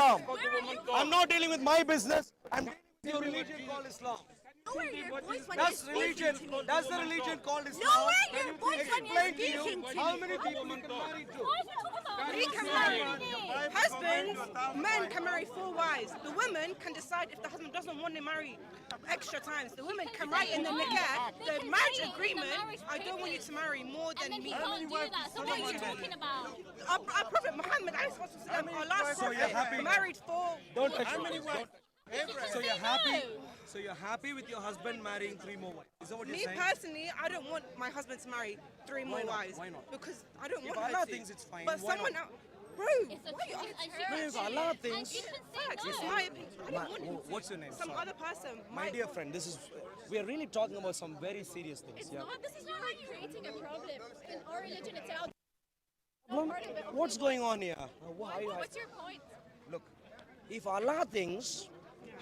Islam. I'm not dealing with my business. I'm dealing with your religion called Islam. Lower your voice when That's you're religion. speaking to me. That's the religion called Islam. Lower your voice when you're Explain to you speaking to how me. many people you can marry to. We can marry husbands, men can marry 4 wives. The woman can decide if the husband doesn't want to marry extra times. The woman can write in the nikah, the marriage agreement, I don't want you to marry more than And then he me. can't do that. So what are you talking about? Our Prophet Muhammed, our last So you're happy? prophet, married 4. Don't touch me. So you're happy? So you're happy with your husband marrying 3 more wives? Is that what you're Me saying? personally, I don't want my husband to marry 3 more wives. Why not? Because I don't If want Allah her to. thinks it's fine, But why someone not? else, bro, It's a why you choice, and she asking? can if say Allah it, thinks- and she can say Facts, no. it's my opinion. I don't want him to. What's your name? Some Sorry. other person. My dear friend, we are really talking about some very serious things. It's Yeah. not. This is not like creating a problem in our religion itself. What's going on here? Why? What's your point? Look, if Allah thinks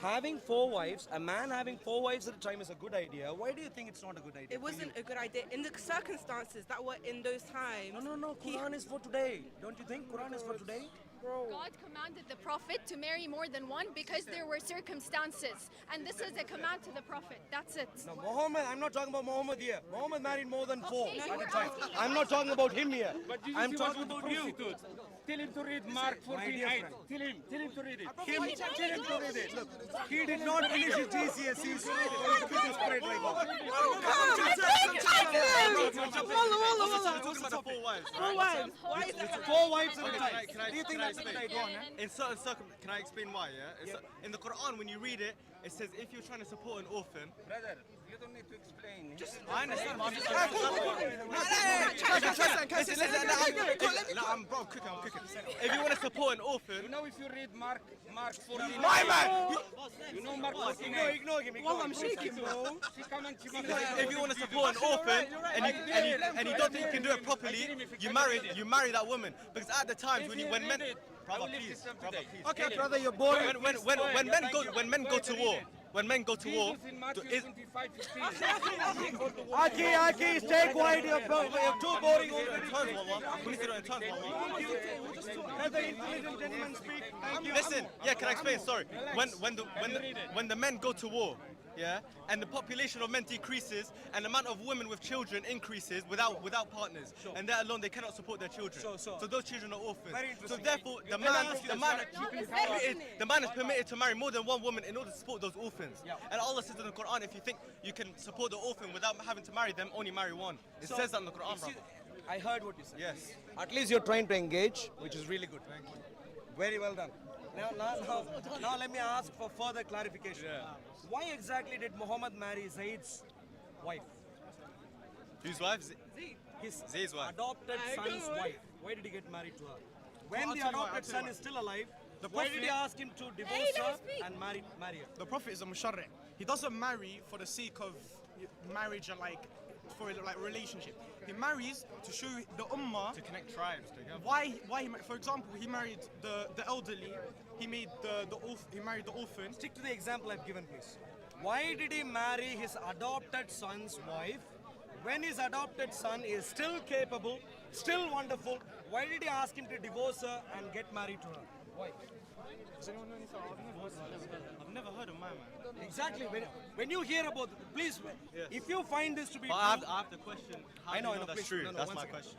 having 4 wives, a man having 4 wives at a time is a good idea, why do you think it's not a good idea? It wasn't a good idea in the circumstances that were in those times. No. Quran is for today. Don't you think Quran is for today? God commanded the Prophet to marry more than one because there were circumstances. And this is a command to the Prophet. That's it. No, Muhammad, I'm not talking about Muhammad here. Muhammad married more than 4 Okay, at you a were time. asking I'm not talking about him here. But Jesus I'm was talking with about you. prostitutes. Tell him to read Mark My dear 14:8. friend. Tell him to read it. Tell him to read it. Look, he did not finish his GCSE, so he couldn't spread like that. Talking about the 4 wives, right? Why is that? 4 wives at a time. Can I Do you think that's a good idea? In certain can I explain why? Yeah. In the Quran, when you read it, it says if you're trying to support an orphan. Brother, you don't need to explain. I understand. But I'm just I'm cooking. If you want to support an orphan, You know if you read Mark 14:8. My man! You know Mark 14:8. Ignore him. Well, I'm shaking, bro. She come and she must if you want to support an orphan and you don't think you can do it properly, you marry that woman, because at the times when men, brother, please, Okay, brother, you're boring. when men go to war. When men go to war, Jesus in Matthew is 25:15. Aki, stay quiet. You're too boring already. we need to do it in turns, wallah. Let the intelligent gentleman speak. Thank you. Listen, can I explain? Sorry. When the men go to war, yeah, and the population of men decreases, and the amount of women with children increases without partners, and that alone they cannot support their children. So those children are orphans. Very So interesting. therefore, the man is permitted to marry more than one woman in order to support those orphans. And Allah says in the Quran, if you think you can support the orphan without having to marry them, only marry one. It says that in the Quran, brother. I heard what you said. Yes. At least you're trying to engage, which is really good. Thank you. Very well done. Now let me ask for further clarification. Why exactly did Muhammad marry Zayd's wife? Whose wife? His Zayd's wife. adopted son's wife. Why did he get married to her? When I'll the tell you why, adopted son is still alive, The why did he Prophet- ask him to divorce her and marry her? The Prophet is a musharri'. He doesn't marry for the sake of marriage and for relationship. He marries to show the ummah To connect tribes together. why for example, he married the elderly. He made he married the orphan. Stick to the example I've given, please. Why did he marry his adopted son's wife when his adopted son is still capable, still wonderful? Why did he ask him to divorce her and get married to her? Why? Does anyone know anything? I've never heard of my man. Exactly. When you hear about it, please, if you find this to be But true, I have the question. How I do know, you know that's please, true? no, That's one my second. question.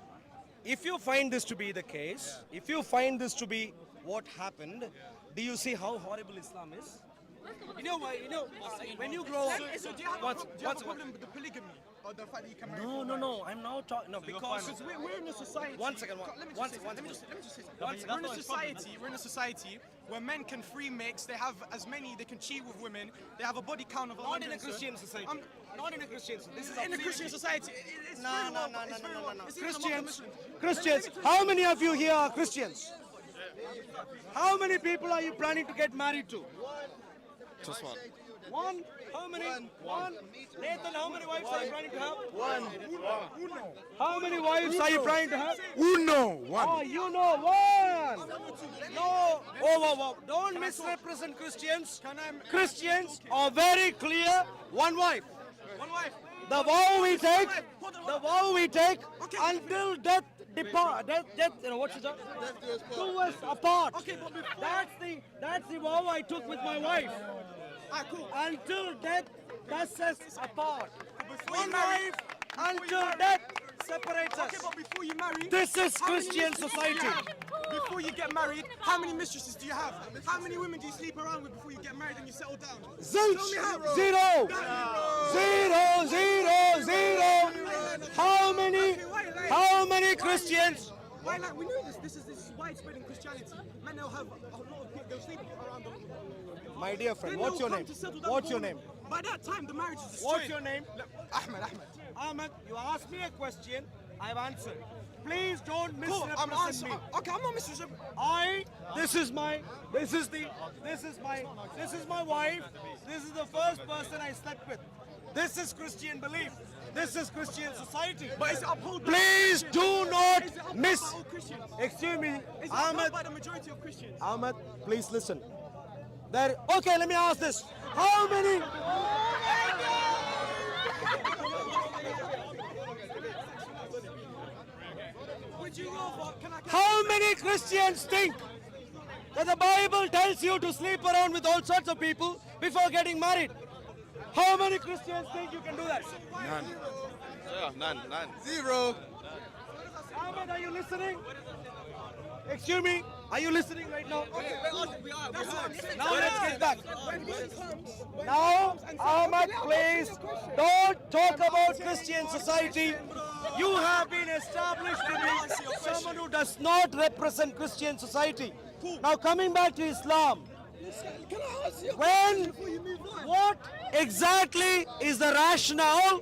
if you find this to be the case, if you find this to be what happened, do you see how horrible Islam is? You know why? When you grow up, So do you have a problem with the polygamy or the fact that you can marry? No. I'm now talking. No, because We're in a society. One second, Let me one just second. say something. We're in a society where men can free mix. They have as many. They can cheat with women. They have a body count of not in a 100. Christian society. Not in a Christian society. This is In a Christian society, it's very well. It's very well. It's even among the Christians. How many of you here are Christians? How many people are you planning to get married to? Just one. One? How many? One. Nathan, how many wives are you planning to have? One. How many wives are you planning to have? Uno. Oh, you know one. No. Whoa. Don't misrepresent Christians. Christians are very clear. One wife. One wife. The vow we take until death depart, death, what's it? Do us apart. Okay, but before... That's the vow I took with my wife. Alright, cool. Until death does us apart. Before you One marry... wife until death separates us. Okay, but before you marry... This is how many Christian mistresses society. do you have? Before you get married, how many mistresses do you have? How many women do you sleep around with before you get married and you settle down? Zilch! Tell me how. Zero! Zero! How many Christians? Why, like, we know this. This is widespread in Christianity. Men will have a lot of people, they'll sleep around them. My dear friend, Then what's they'll your come name? to settle down What's for your name? women. By that time, the marriage is destroyed. What's your name? Ahmed. Ahmed, you asked me a question, I've answered. Please don't Cool, I'm misrepresent answering. me. Okay, I'm not misrepresenting. This is my wife. This is the first person I slept with. This is Christian belief. This is Christian society. But is it upheld by... Please do Is it not upheld miss. by all Christians? Excuse me, Is it Ahmed. upheld by the majority of Christians? Ahmed, please listen. Okay, let me ask this. How many? Would you rather... How many Christians think that the Bible tells you to sleep around with all sorts of people before getting married? How many Christians think you can do that? None. Zero. Ahmed, are you listening? Excuse me, are you listening right now? Now let's get back. Now, Ahmed, please don't talk about Christian society. You have been established to be someone who does not represent Christian society. Now coming back to Islam, what exactly is the rationale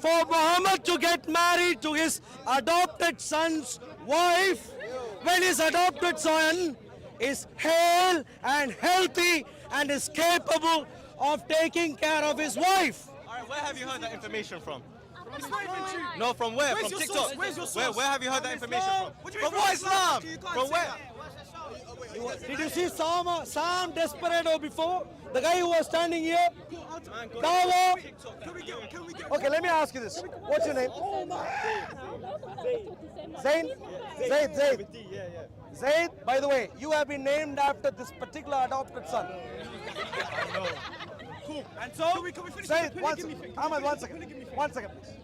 for Muhammad to get married to his adopted son's wife when his adopted son is hale and healthy and is capable of taking care of his wife? Alright, where have you heard that information from? It's not even true. No, from where? Where's From your TikTok? source? Where's your source? Where have you heard that information from? What do you mean From what Islam? You can't From say where? that. Did you see Sam Desperado before? The guy who was standing here? Dawa? Can we get... Okay, let me ask you this. What's your name? Zain? Zaid. Zaid, by the way, you have been named after this particular adopted son. Cool. And so, Can we finish Zaid, the one polygamy second. thing? Ahmed, one Polygamy second. thing. 1 second, please.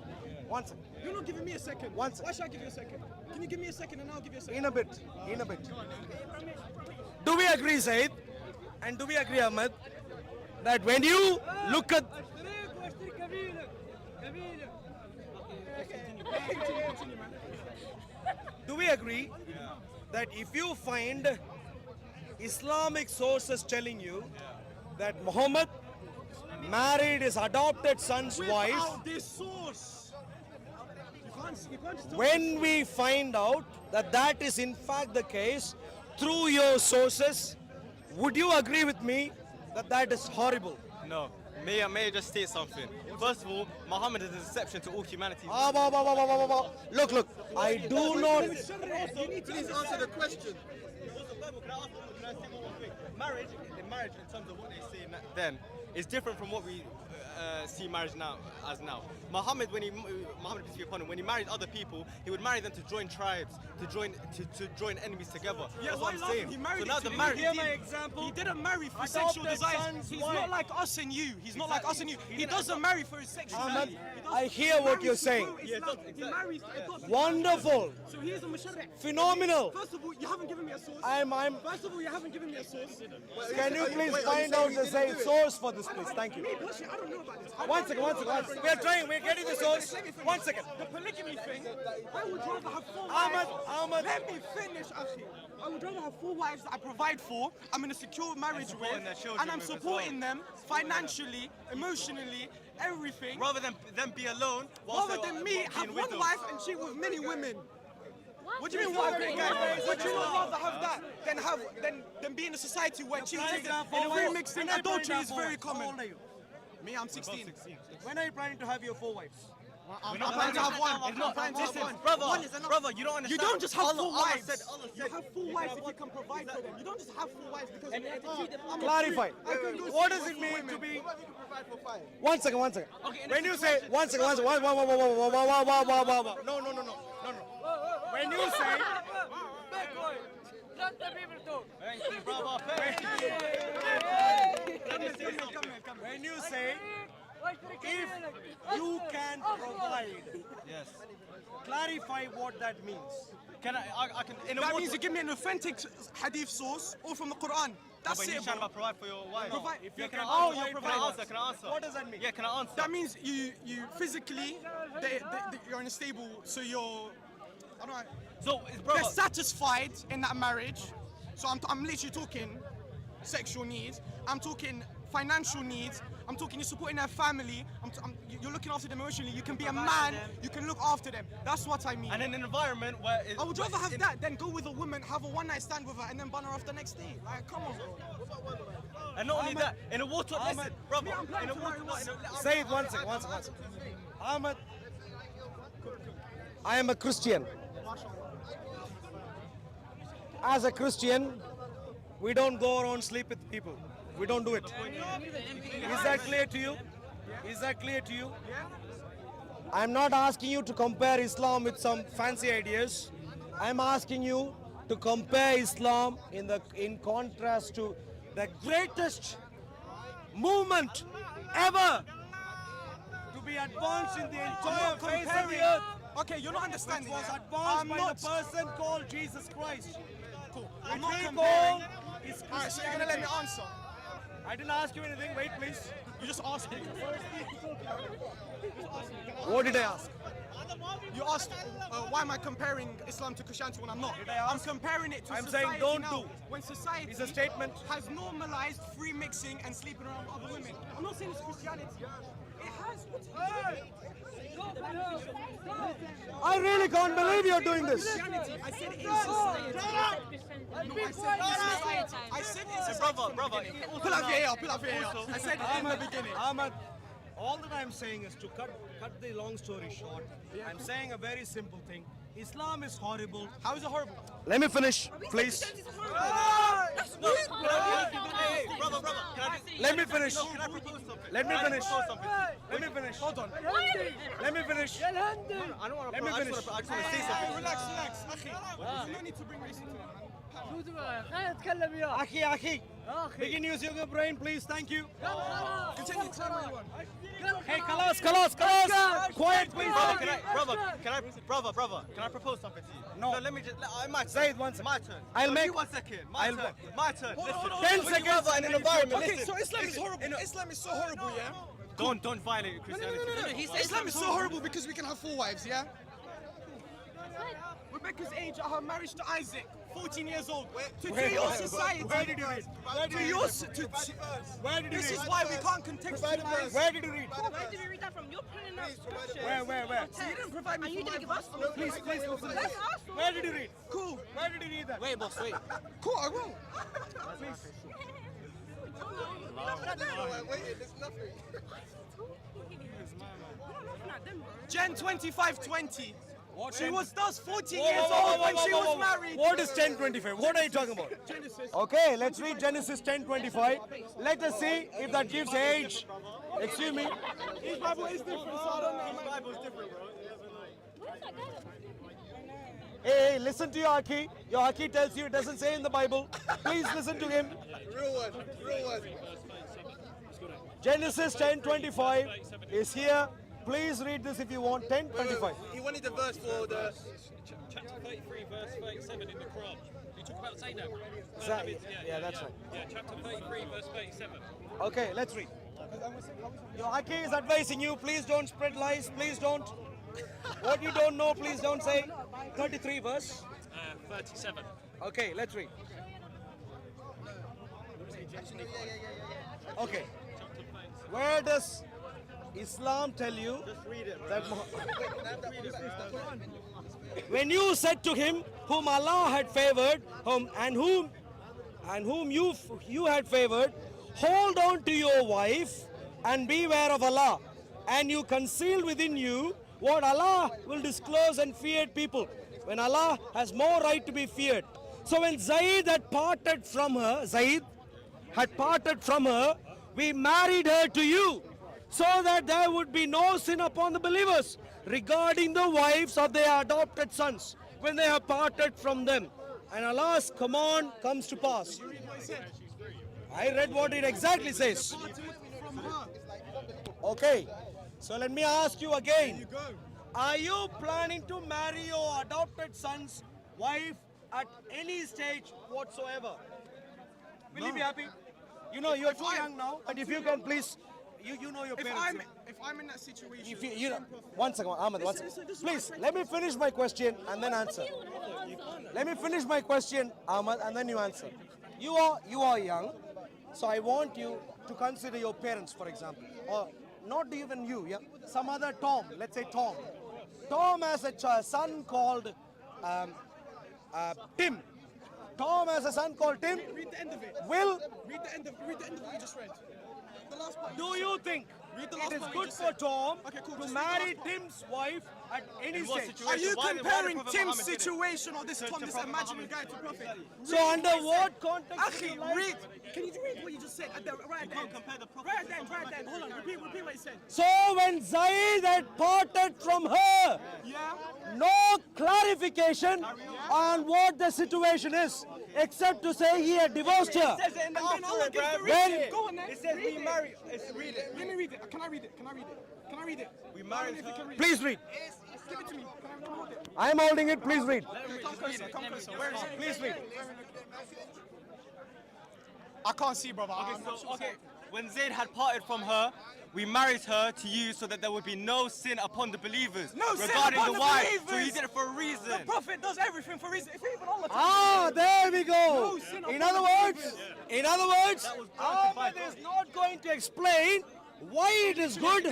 1 second. You're not giving me a second. One second. Why should I give you a second? Can you give me a second and I'll give you a second? In a bit. Do we agree, Zaid? And do we agree, Ahmed, that when you look at... Do we agree that if you find Islamic sources telling you that Muhammad married his adopted son's wife, Without this source. You can't just tell when we find out that that is in fact the case through your sources, would you agree with me that that is horrible? No. May I just state something? First of all, Muhammad is an exception to all humanity. Look, I do not... Please answer the question. Marriage, in terms of what they say then, is different from what we see marriage now as now. Muhammad, Muhammad peace be upon him, when he married other people, he would marry them to join tribes, to join enemies together. Yeah, That's why what I'm love saying. him? He married So now into the the marriage. Hear my example. He didn't marry for Adopted sexual desires. son's He's wife. not like us and you. He's not like us and you. He doesn't marry for his sexuality. Ahmed, He does- I hear he what marries you're to saying. grow Islam. He marries adopted. Wonderful. So he is a musharrih. Phenomenal. First of all, you haven't given me a source. First of all, you haven't given me a source. Can you please find out the same source for this, please? Thank you. Me, personally, I don't know about this. One second. We're getting the source. 1 second. The polygamy thing, I would rather have 4 wives. Ahmed. Let me finish, Akhi. I would rather have 4 wives that I provide for, I'm in a secure marriage with, supporting their children and I'm with as supporting them financially, emotionally, everything. Rather than them be alone, Rather than me have being one widows. wife and cheat with many women. What do you mean what? Would you not rather have that than be in a society where cheating and remixing adultery is very How common? old are you? Me, I'm 16. When are you planning to have your 4 wives? I'm planning to have one. I'm planning to have Listen, one. brother, you don't understand. You don't just have Allah- 4 Allah wives. said- Allah You said- have 4 wives if you can provide for them. You don't just have 4 wives because I'm a Clarify. freak. I can go What sleep does it with mean to women. be... What if you provide for 5? 1 second. When you say... 1 second. No. When you say, Let the people talk. Thank you, brother. Thank you. when you say, if you can provide, Yes. clarify what that means. Can I can in a That war means you give me an authentic hadith source or from the Quran. That's but it, he's trying bro. to provide for your wife. Provide- If you Yeah, can can I, provide can I for answer? us, Can I answer? what does that mean? Yeah, can I answer? That means you physically you're in a stable, so you're I don't know. So, it's They're brother. satisfied in that marriage. So I'm literally talking sexual needs. I'm talking financial needs. I'm talking you're supporting their family. You're looking after them emotionally. You can be a man. You can look after them. That's what I mean. And in an environment where I would rather have that than go with a woman, have a one-night stand with her, and then bun her off the next day. Like, come on, bro. And not only that, in a war talk, listen, brother. I'm In a blind war to talk, Say it one second. Ahmed, I am a Christian. As a Christian, we don't go around sleep with people. We don't do it. Is that clear to you? Is that clear to you? I'm not asking you to compare Islam with some fancy ideas. I'm asking you to compare Islam in contrast to the greatest movement ever to be advanced in the entire face of the earth. Okay, you're not Which understanding. was yeah? advanced I'm by not. the person called Jesus Christ. Cool. Which I'm not we comparing. call is Alright, so you're gonna let me Christianity. answer. I didn't ask you anything. Wait, please. You just asked me. What did I ask? You asked why am I comparing Islam to Christianity when I'm not? Did I ask? I'm comparing it to I'm society saying don't now. do. When society It's a statement. has normalized free mixing and sleeping around with other women. I'm not saying it's Christianity. It has. I really can't believe you're doing this. Christianity. I said in society. No, I said in society. I said in society. brother. Pull up your ear, pull up your ear. I said in the beginning. Ahmed, all that I'm saying is to cut the long story short. I'm saying a very simple thing. Islam is horrible. How is it horrible? Let me finish, please. That's rude, bro. Hey, brother, can I just, Let me finish. can I propose something? Let me Can I finish. propose something? Let me finish. Hold on. Let me finish. I don't want to. Let me finish. I just want to say Hey, something. relax. Akhi. No need to bring race into it. خلينا نتكلم وياه. Akhi. Begin use your brain, please. Thank you. Continue, tell me what you want. Hey, Kalas. Quiet, please. Brother, can I propose something to you? No. Let me just. My turn. Say it once. My turn. I'll No, make- you 1 second. I'll- My turn. Listen. 10 Would you seconds rather in and an then you environment. Okay, listen, so Islam is listen, horrible. in a- Islam is so horrible, yeah? Don't violate Christianity. Islam is so horrible because we can have 4 wives, yeah? Rebecca's age at her marriage to Isaac, 14 years old. To your society. Where did you read? To your to, Where did you This read? is why we can't contextualize. Where did you read? Where did we read that from? You're pulling up scriptures. Where? So you didn't provide me And you for didn't my give us verse. Please listen. Let's ask them. Where did you read? Cool. Where did you read that? Wait, boss, wait. Cool, I will. Wait, it's nothing. Gen 2520. She was thus 14 Whoa, years whoa, whoa, old when whoa, she whoa, was whoa. married. What is 1025? What are you talking about? Genesis. Okay, let's read Genesis 10:25. Let us see if that gives age. Excuse me. His Bible is different, so I don't know. Bible's different, bro. Hey, listen to your Aki. Your Aki tells you it doesn't say in the Bible. Please listen to him. Real one. Genesis 10:25 is here. Please read this if you want. 10:25. He wanted the verse for the. Chapter 33, verse 37 in the Quran. You talk about Zainab. Yeah, that's right. Yeah, chapter 33, verse 37. Okay, let's read. Your Aki is advising you, please don't spread lies, please don't. What you don't know, please don't say. 33 verse. 37. Okay, let's read. Okay. Where does Islam tell you that when you said to him whom Allah had favored, whom you had favored, hold on to your wife and beware of Allah, and you conceal within you what Allah will disclose and feared people, when Allah has more right to be feared. So when Zaid had parted from her, we married her to you, so that there would be no sin upon the believers regarding the wives of their adopted sons. when they have parted from them. And Allah's command comes to pass. I read what it exactly says. Okay, so let me ask you again. Are you planning to marry your adopted son's wife at any stage whatsoever? Will you be happy? You know, you're too young now, but if you can please, you know your parents. If I'm in that situation, If you know, one second, Ahmed, one second. Please, let me finish my question and then answer. Let me finish my question, Ahmed, and then you answer. You are young, so I want you to consider your parents, for example, or not even you, yeah, some other Tom. Let's say Tom. Tom has a son called Tim. Tom has a son called Tim. read the end of it. Will, Read the end of what you just read. The last part. do you think Read the it last is part you good just for said. Tom Okay, cool. to Just read the marry last part. Tim's wife at any In what stage? situation? Are you Why the comparing Prophet Tim's Muhammad did it? situation or this Tom, this Prophet imaginary Muhammad guy to Prophet? So under what context? do Akhi, you like- read. Can you read what you just said? Right then. compare the Prophet Right then. Right then. Hold on. Repeat what you said. So when Zaid had parted from her, Yeah. no clarification on what the situation is, except to say he had divorced her. And then Allah gives the When- reason. Go on then. It says Read we it. marry. It's read it. Let me read it. Can I read it? Can I read it? Can I read it? We I don't married know if you her. can read Please read. it. Give it to me. Can I hold it? I am holding it. Please read. Come closer. Come closer. Where is it? Please read. I can't see, brother. Okay, when Zayd had parted from her, we married her to you so that there would be no sin upon the believers. No sin regarding upon the the wife. believers. So he did it for a reason. The Prophet does everything for a reason. If even Allah. Ah, there we go. No sin In upon other the words, Ahmed is not going to explain why it is good.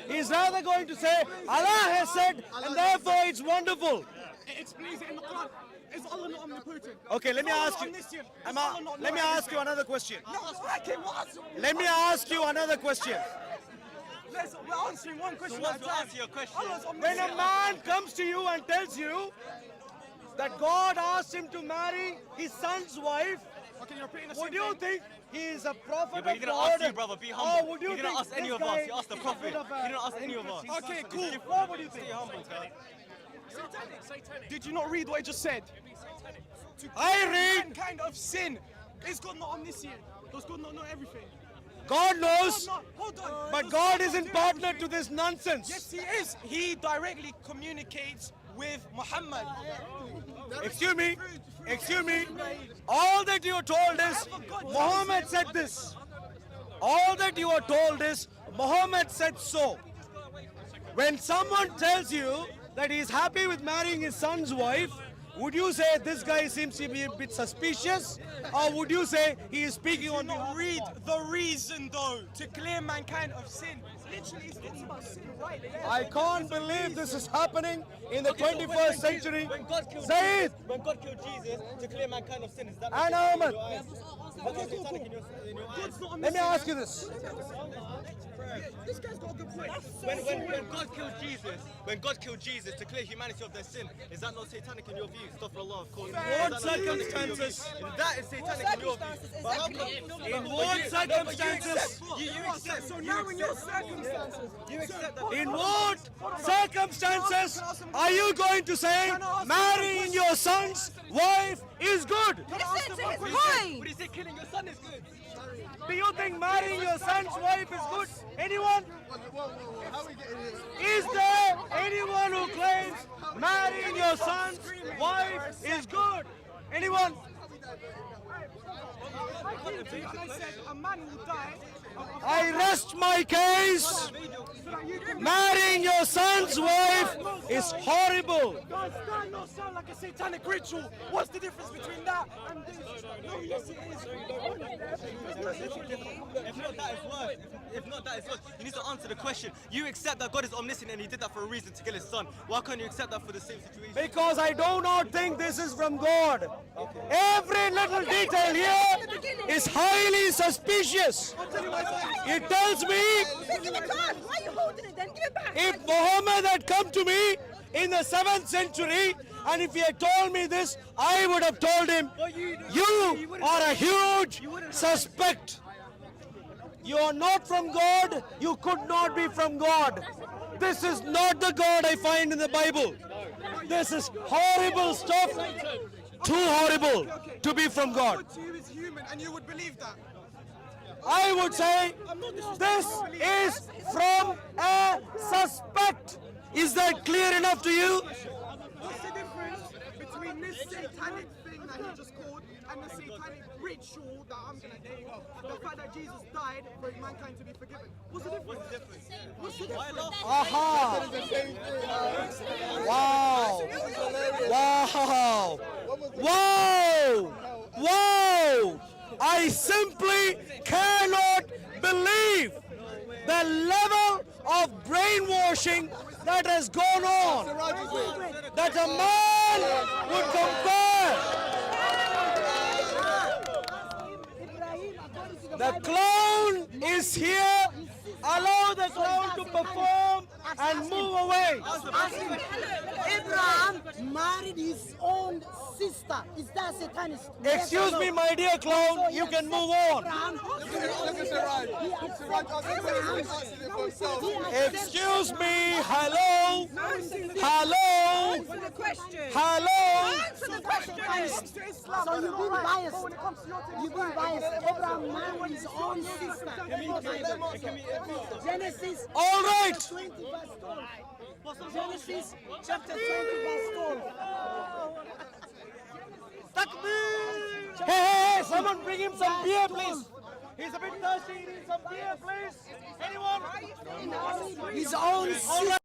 He's rather going to say Allah has said, and therefore it's wonderful. It explains it in the Quran. Is Allah not omnipotent? Okay, let me Is Allah ask not you. omniscient? Is Amma, Allah not let me knowing ask you another question. everything? No, okay, what? Let me ask you another question. We're answering one question once at a you time. answer your question, Allah's When a omniscient. man comes to you and tells you that God asked him to marry his son's wife, Okay, you're repeating the would same you thing. think he is a prophet but he of didn't God? ask you, brother. Be Or humble. would you He didn't think ask any this of us. guy He asked the is a Prophet. bit of a- He didn't ask any of us. Okay, cool. What would you think? Stay humble, Tal. Did you not read what I just said? I read, Mankind of sin. Is God not omniscient? Does God not know everything? God knows, Hold on. but Does God not isn't do partner everything? to this nonsense. Yes, he is. He directly communicates with Muhammad. Excuse me, all that you are told is Muhammad said this. All that you are told is Muhammad said so. When someone tells you that he is happy with marrying his son's wife, would you say this guy seems to be a bit suspicious? Or would you say he is speaking on Do not behalf read of God? the reason though to clear mankind of sin. Literally, it's talking about sin right there. I can't believe this is happening in the 21st century. Zaid When God killed Jesus to clear mankind of sin, is that and Ahmed, Okay, cool. God's not let me ask you this. This guy's got a good point. when God killed Jesus to clear humanity of their sin, is that not satanic in your view? Astaghfirullah, of course. What circumstances? That is satanic in your view. In what circumstances? You accept. So now in your circumstances, You accept that. In what circumstances are you going to say marrying your son's wife is good? Listen to his But point. he said killing your son is good. Do you think marrying your son's wife is good? Anyone? How are we getting here? Is there anyone who claims marrying your son's wife is good? Anyone? I said a man will die. I rest my case. Marrying your son's wife is horrible. God, that not sound like a satanic ritual. What's the difference between that and this? No, yes it is. If not that, it's worse. If not that, it's worse. You need to answer the question. You accept that God is omniscient and he did that for a reason to kill his son. Why can't you accept that for the same situation? Because I do not think this is from God. Every little detail here is highly suspicious. It tells me Give it back. Why are you holding it then? Give it back. if Muhammad had come to me in the 7th century and if he had told me this, I would have told him, you are a huge suspect. You are not from God. You could not be from God. This is not the God I find in the Bible. This is horrible stuff. Too horrible to be from God. God to you is human, and you would believe that. I would say this is from a suspect. Is that clear enough to you? What's the difference between this satanic thing that he just called and the satanic ritual that I'm gonna name? The fact that Jesus died for mankind to be forgiven. What's the difference? What's the difference? Aha! Wow! Wow! Wow! Wow! I simply cannot believe the level of brainwashing that has gone on. That a man would compare. The clown is here. Allow the clown to perform and move away. Abraham married his own sister. Is that satanist? Excuse me, my dear clown, you can move on. Excuse me, hello? Hello? Answer the question. Hello? Answer the question. So you've been biased. You've been biased. Abraham married his own sister. Genesis All right. 20 verse 12. Genesis chapter 20 verse 12. Hey, someone bring him some beer, please. He's a bit thirsty. He needs some beer, please. Anyone? His own sister.